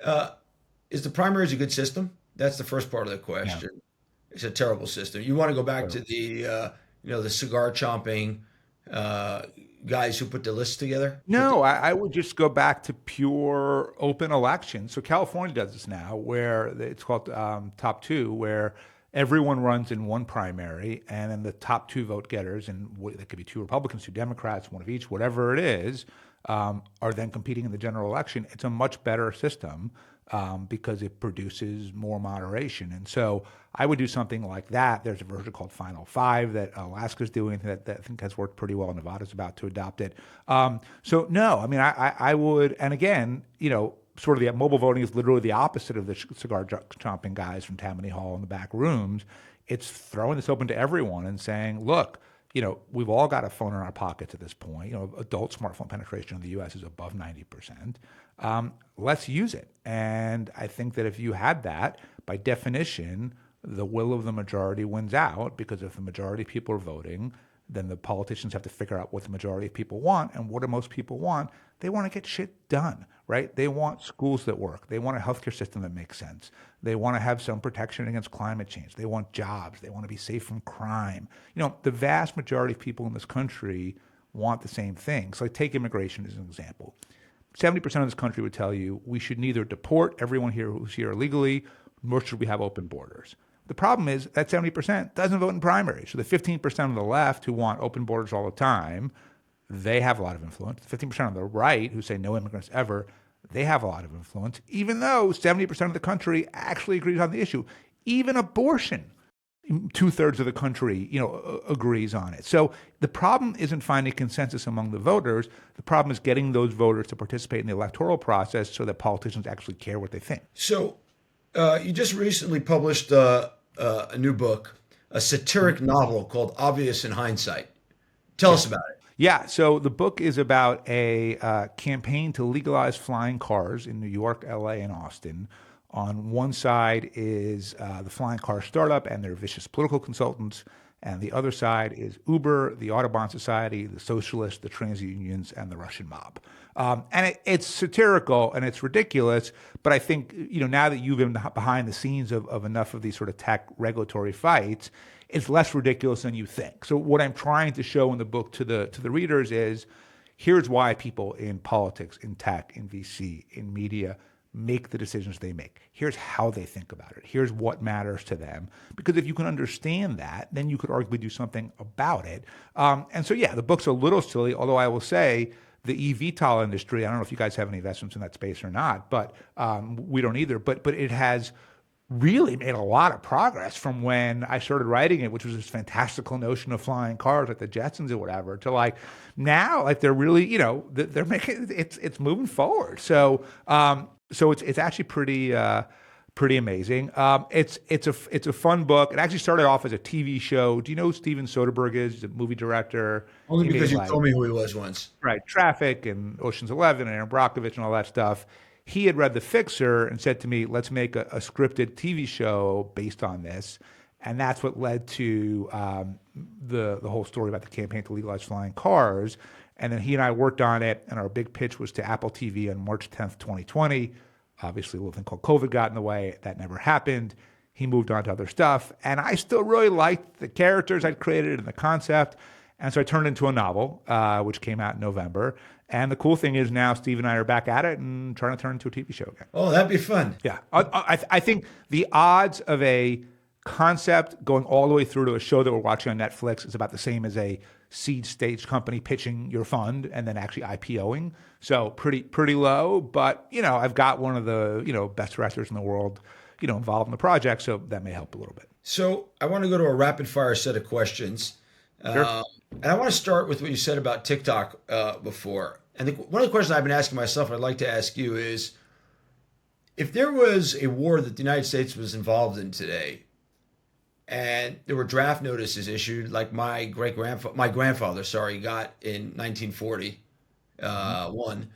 the primaries a good system? That's the first part of the question. Yeah. It's a terrible system. You want to go back to the cigar chomping guys who put the lists together? No, I would just go back to pure open elections. So California does this now, where it's called top two, where everyone runs in one primary, and then the top two vote getters, and there could be two Republicans, two Democrats, one of each, whatever it is, are then competing in the general election. It's a much better system because it produces more moderation. And so I would do something like that. There's a version called Final Five that Alaska's doing that I think has worked pretty well. Nevada's about to adopt it. So no, I mean, I would, and again, sort of the mobile voting is literally the opposite of the cigar chomping guys from Tammany Hall in the back rooms. It's throwing this open to everyone and saying, look, we've all got a phone in our pockets at this point. Adult smartphone penetration in the U.S. is above 90%. Let's use it. And I think that if you had that, by definition, the will of the majority wins out, because if the majority of people are voting, then the politicians have to figure out what the majority of people want. And what do most people want? They want to get shit done, right? They want schools that work. They want a healthcare system that makes sense. They want to have some protection against climate change. They want jobs. They want to be safe from crime. The vast majority of people in this country want the same things. So take immigration as an example. 70% of this country would tell you we should neither deport everyone here who's here illegally, nor should we have open borders. The problem is that 70% doesn't vote in primaries. So the 15% of the left who want open borders all the time, they have a lot of influence. 15% of the right who say no immigrants ever, they have a lot of influence, even though 70% of the country actually agrees on the issue. Even abortion, 2/3 of the country, agrees on it. So the problem isn't finding consensus among the voters. The problem is getting those voters to participate in the electoral process so that politicians actually care what they think. So you just recently published a new book, a satiric novel called Obvious in Hindsight. Tell us about it. Yeah, so the book is about a campaign to legalize flying cars in New York, LA, and Austin. On one side is the flying car startup and their vicious political consultants, and the other side is Uber, the Audubon Society, the socialists, the trans unions, and the Russian mob. And it's satirical and it's ridiculous, but I think now that you've been behind the scenes of enough of these sort of tech regulatory fights, it's less ridiculous than you think. So what I'm trying to show in the book to the readers is, here's why people in politics, in tech, in VC, in media make the decisions they make. Here's how they think about it. Here's what matters to them. Because if you can understand that, then you could arguably do something about it. And so, yeah, the book's a little silly, although I will say the eVTOL industry, I don't know if you guys have any investments in that space or not, but we don't either. But it has really made a lot of progress from when I started writing it, which was this fantastical notion of flying cars like the Jetsons or whatever, to like now, like they're really, they're making it's moving forward. So it's actually pretty amazing. It's a fun book. It actually started off as a TV show. Do you know who Steven Soderbergh is? He's a movie director. Only because you told me who he was once. Right, Traffic and Ocean's 11 and Aaron Brockovich and all that stuff. He had read The Fixer and said to me, let's make a scripted TV show based on this. And that's what led to the whole story about the campaign to legalize flying cars. And then he and I worked on it, and our big pitch was to Apple TV on March 10th, 2020. Obviously, a little thing called COVID got in the way. That never happened. He moved on to other stuff. And I still really liked the characters I'd created and the concept. And so I turned it into a novel, which came out in November. And the cool thing is now Steve and I are back at it and trying to turn it into a TV show again. Oh, that'd be fun. Yeah. I think the odds of a concept going all the way through to a show that we're watching on Netflix is about the same as a seed stage company pitching your fund and then actually IPOing. So pretty low. But, I've got one of the, best directors in the world, involved in the project. So that may help a little bit. So I want to go to a rapid fire set of questions. Sure. And I want to start with what you said about TikTok before. And one of the questions I've been asking myself, I'd like to ask you is, if there was a war that the United States was involved in today, and there were draft notices issued, like my grandfather, got in 1941,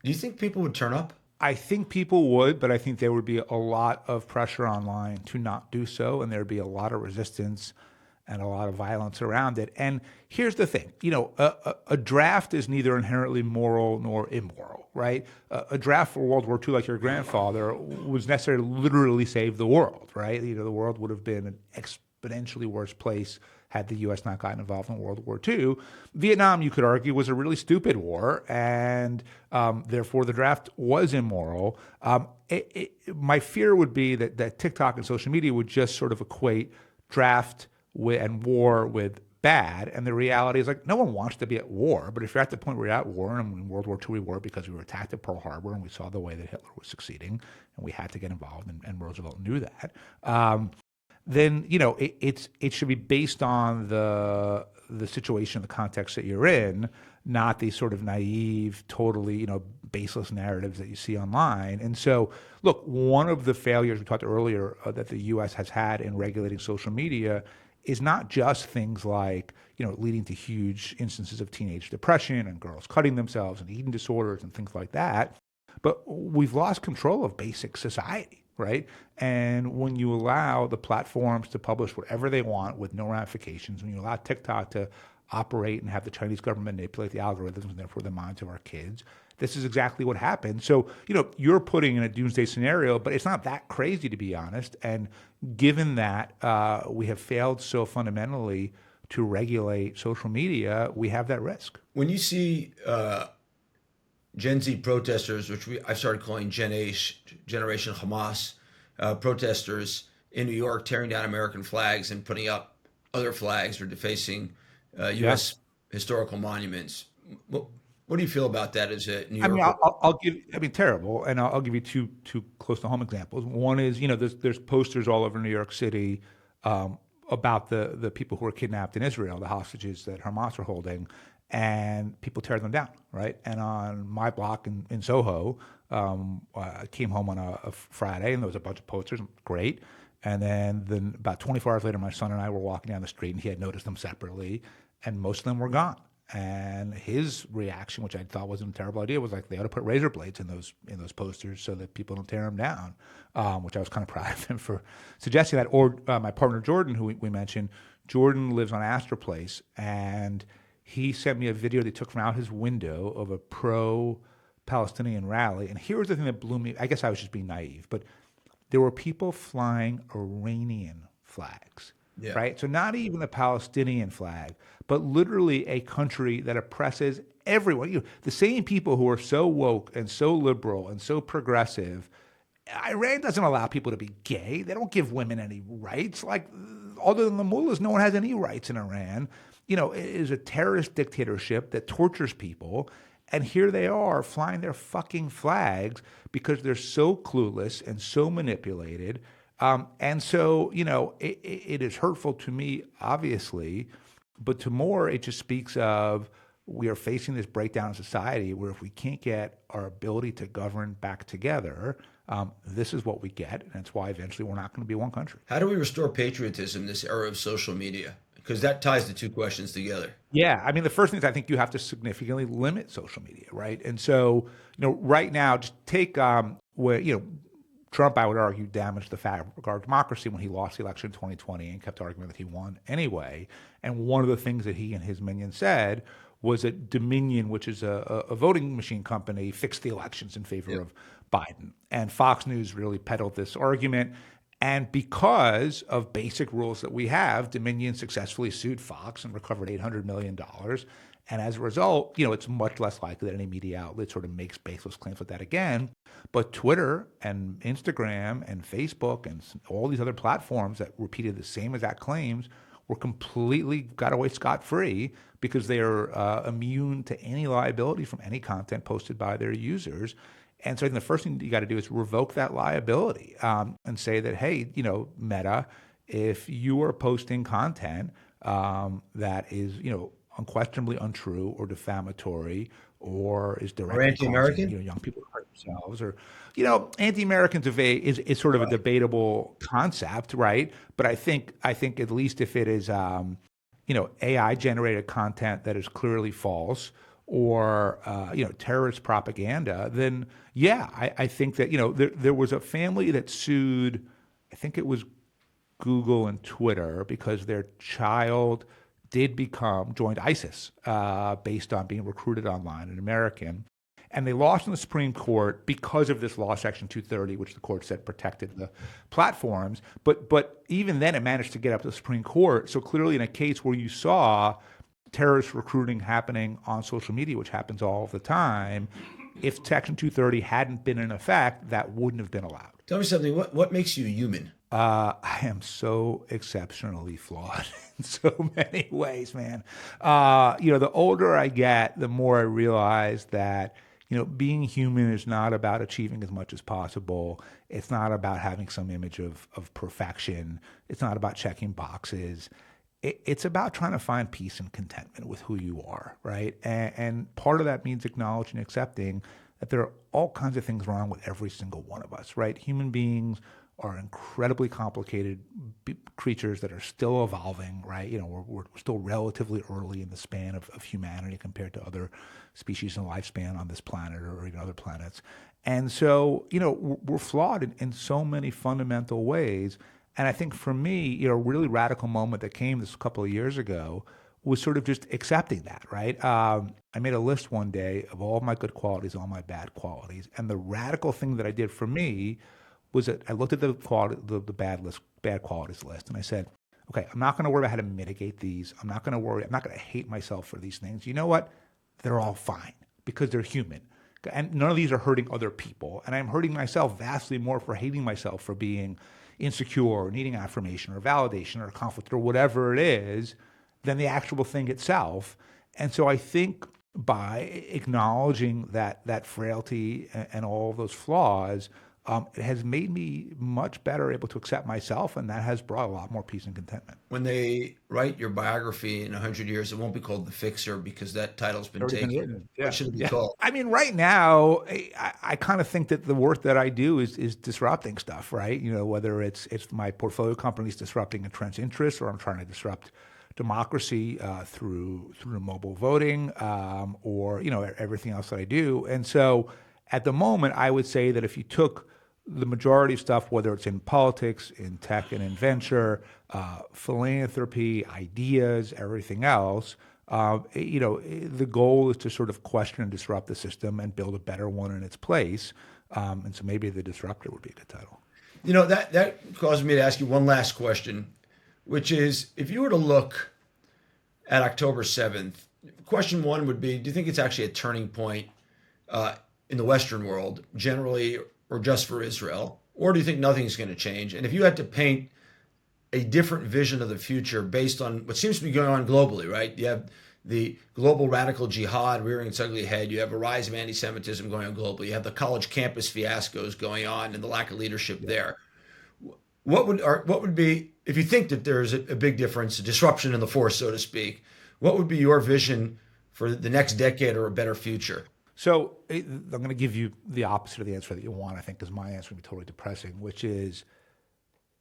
do you think people would turn up? I think people would, but I think there would be a lot of pressure online to not do so, and there'd be a lot of resistance and a lot of violence around it. And here's the thing, a draft is neither inherently moral nor immoral, right? A draft for World War II, like your grandfather, was necessary to literally save the world, right? The world would have been an exponentially worse place had the U.S. not gotten involved in World War II. Vietnam, you could argue, was a really stupid war, and therefore the draft was immoral. My fear would be that TikTok and social media would just sort of equate draft and war with bad. And the reality is, no one wants to be at war. But if you're at the point where you're at war, and in World War II we were because we were attacked at Pearl Harbor and we saw the way that Hitler was succeeding and we had to get involved, and Roosevelt knew that, then, it should be based on the situation, the context that you're in, not these sort of naive, totally, baseless narratives that you see online. And so, look, one of the failures we talked earlier that the U.S. has had in regulating social media is not just things like, leading to huge instances of teenage depression and girls cutting themselves and eating disorders and things like that, but we've lost control of basic society, right? And when you allow the platforms to publish whatever they want with no ramifications, when you allow TikTok to operate and have the Chinese government manipulate the algorithms and therefore the minds of our kids, this is exactly what happened. So, you're putting in a doomsday scenario, but it's not that crazy, to be honest. And given that we have failed so fundamentally to regulate social media, we have that risk. When you see Gen Z protesters, which I've started calling Generation Hamas protesters in New York, tearing down American flags and putting up other flags or defacing U.S. historical monuments, what do you feel about that as a New Yorker? I'll give. Terrible, and I'll give you two close to home examples. One is, there's posters all over New York City about the people who were kidnapped in Israel, the hostages that Hamas are holding, and people tear them down, right? And on my block in Soho, I came home on a Friday, and there was a bunch of posters. Great. And then about 24 hours later, my son and I were walking down the street, and he had noticed them separately, and most of them were gone. And his reaction, which I thought wasn't a terrible idea, was they ought to put razor blades in those posters so that people don't tear them down, which I was kind of proud of him for suggesting that. Or my partner Jordan, who we mentioned, Jordan lives on Astor Place, and he sent me a video that he took from out his window of a pro-Palestinian rally. And here was the thing that blew me. I guess I was just being naive, but there were people flying Iranian flags. Yeah. Right? So not even the Palestinian flag, but literally a country that oppresses everyone. The same people who are so woke and so liberal and so progressive. Iran doesn't allow people to be gay. They don't give women any rights. Other than the mullahs, no one has any rights in Iran. It is a terrorist dictatorship that tortures people. And here they are flying their fucking flags because they're so clueless and so manipulated. And so, it is hurtful to me, obviously, but to more, it just speaks of we are facing this breakdown in society where if we can't get our ability to govern back together, this is what we get. And that's why eventually we're not going to be one country. How do we restore patriotism in this era of social media? Because that ties the two questions together. Yeah. The first thing is I think you have to significantly limit social media, right? And so, right now, just take where, Trump, I would argue, damaged the fabric of our democracy when he lost the election in 2020 and kept arguing that he won anyway. And one of the things that he and his minions said was that Dominion, which is a voting machine company, fixed the elections in favor of Biden. And Fox News really peddled this argument. And because of basic rules that we have, Dominion successfully sued Fox and recovered $800 million. And as a result, it's much less likely that any media outlet sort of makes baseless claims like that again. But Twitter and Instagram and Facebook and all these other platforms that repeated the same exact claims were completely got away scot-free because they are immune to any liability from any content posted by their users. And so I think the first thing you got to do is revoke that liability and say that, hey, Meta, if you are posting content that is, unquestionably untrue or defamatory or is directly anti-American, causing, young people to hurt themselves, or, anti-American is sort of a debatable concept, right? But I think at least if it is, AI generated content that is clearly false or terrorist propaganda, then I think that there was a family that sued, I think it was Google and Twitter, because their child did joined ISIS based on being recruited online, an American. And they lost in the Supreme Court because of this law, Section 230, which the court said protected the platforms. But even then, it managed to get up to the Supreme Court. So clearly, in a case where you saw terrorist recruiting happening on social media, which happens all the time, if Section 230 hadn't been in effect, that wouldn't have been allowed. Tell me something. What makes you human? I am so exceptionally flawed in so many ways, man. The older I get, the more I realize that, being human is not about achieving as much as possible. It's not about having some image of perfection. It's not about checking boxes. It's about trying to find peace and contentment with who you are, right? And part of that means acknowledging and accepting that there are all kinds of things wrong with every single one of us, right? Human beings are incredibly complicated creatures that are still evolving, right? We're still relatively early in the span of humanity compared to other species in lifespan on this planet or even other planets. And so, we're flawed in so many fundamental ways. And I think for me, a really radical moment that came this couple of years ago was sort of just accepting that, right? I made a list one day of all my good qualities, all my bad qualities. And the radical thing that I did for me was that I looked at the bad qualities list, and I said, okay, I'm not going to worry about how to mitigate these. I'm not going to hate myself for these things. You know what? They're all fine because they're human. And none of these are hurting other people. And I'm hurting myself vastly more for hating myself for being insecure or needing affirmation or validation or conflict or whatever it is than the actual thing itself. And so I think by acknowledging that frailty and all of those flaws, it has made me much better able to accept myself, and that has brought a lot more peace and contentment. When they write your biography in 100 years, it won't be called The Fixer because that title's been taken. Yeah. What should it be called? I mean, right now, I kind of think that the work that I do is disrupting stuff, right? Whether it's my portfolio companies disrupting entrenched interests, or I'm trying to disrupt democracy through mobile voting, or everything else that I do. And so, at the moment, I would say that if you took the majority of stuff, whether it's in politics, in tech and in venture, philanthropy, ideas, everything else, the goal is to sort of question and disrupt the system and build a better one in its place. And so maybe The Disruptor would be a good title. That caused me to ask you one last question, which is, if you were to look at October 7th, question one would be, do you think it's actually a turning point in the Western world generally, or just for Israel? Or do you think nothing's going to change? And if you had to paint a different vision of the future based on what seems to be going on globally, right? You have the global radical jihad rearing its ugly head. You have a rise of anti-Semitism going on globally. You have the college campus fiascos going on and the lack of leadership there. What would be, if you think that there's a big difference, a disruption in the force, so to speak, what would be your vision for the next decade or a better future? So I'm going to give you the opposite of the answer that you want, I think, because my answer would be totally depressing, which is,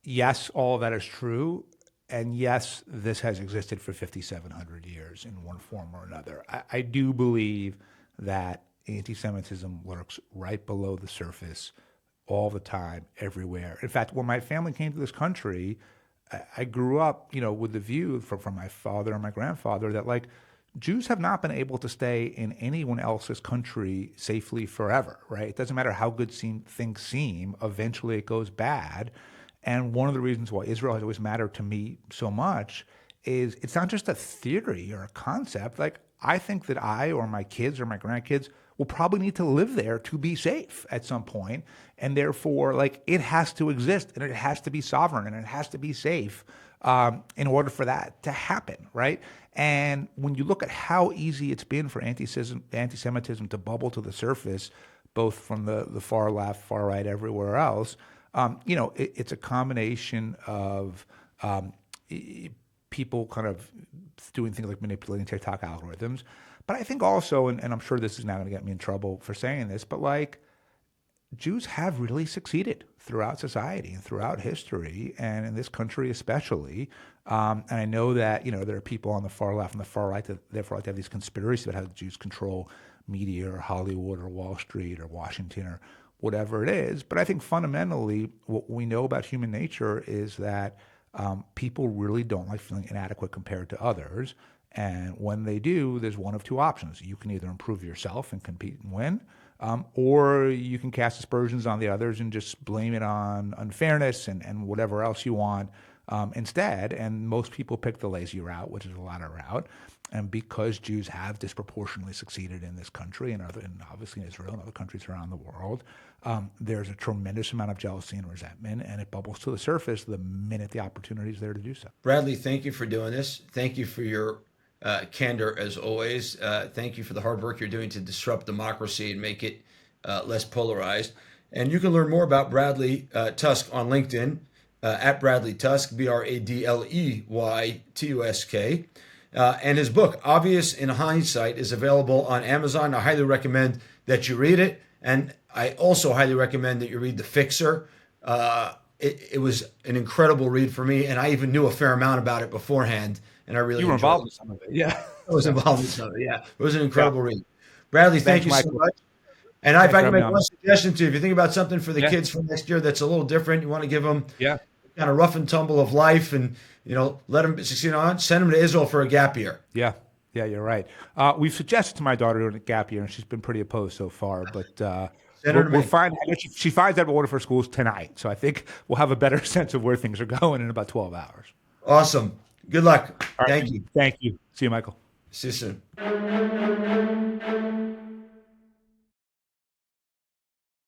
yes, all of that is true. And yes, this has existed for 5,700 years in one form or another. I do believe that anti-Semitism lurks right below the surface all the time, everywhere. In fact, when my family came to this country, I grew up, with the view from my father and my grandfather that, like, Jews have not been able to stay in anyone else's country safely forever, right? It doesn't matter how good things seem, eventually it goes bad. And one of the reasons why Israel has always mattered to me so much is it's not just a theory or a concept. Like, I think that I or my kids or my grandkids will probably need to live there to be safe at some point. And therefore, like, it has to exist and it has to be sovereign and it has to be safe in order for that to happen, right? And when you look at how easy it's been for anti-Semitism to bubble to the surface, both from the far left, far right, everywhere else, it's a combination of people kind of doing things like manipulating TikTok algorithms. But I think also, and I'm sure this is now going to get me in trouble for saying this, but like, Jews have really succeeded throughout society and throughout history, and in this country especially. And I know that there are people on the far left and the far right that therefore like to have these conspiracies about how the Jews control media or Hollywood or Wall Street or Washington or whatever it is. But I think fundamentally, what we know about human nature is that people really don't like feeling inadequate compared to others. And when they do, there's one of two options. You can either improve yourself and compete and win, or you can cast aspersions on the others and just blame it on unfairness and whatever else you want instead. And most people pick the lazy route, which is the latter route. And because Jews have disproportionately succeeded in this country and obviously in Israel and other countries around the world, there's a tremendous amount of jealousy and resentment, and it bubbles to the surface the minute the opportunity is there to do so. Bradley, thank you for doing this. Thank you for your candor as always. Thank you for the hard work you're doing to disrupt democracy and make it less polarized. And you can learn more about Bradley Tusk on LinkedIn at Bradley Tusk, BradleyTusk. And his book, Obvious in Hindsight, is available on Amazon. I highly recommend that you read it. And I also highly recommend that you read The Fixer. It was an incredible read for me, and I even knew a fair amount about it beforehand. And I really You were involved in some of it, yeah. I was involved in some of it, yeah. It was an incredible read. Bradley, thank you so much. And if I can make one suggestion too, if you think about something for the kids for next year that's a little different, you want to give them kind of rough and tumble of life and, let them succeed on, send them to Israel for a gap year. Yeah, you're right. We've suggested to my daughter doing a gap year, and she's been pretty opposed so far, but we're fine. She finds out about one of her schools tonight, so I think we'll have a better sense of where things are going in about 12 hours. Awesome. Good luck. Right. Thank you. Thank you. See you, Michael. See you soon.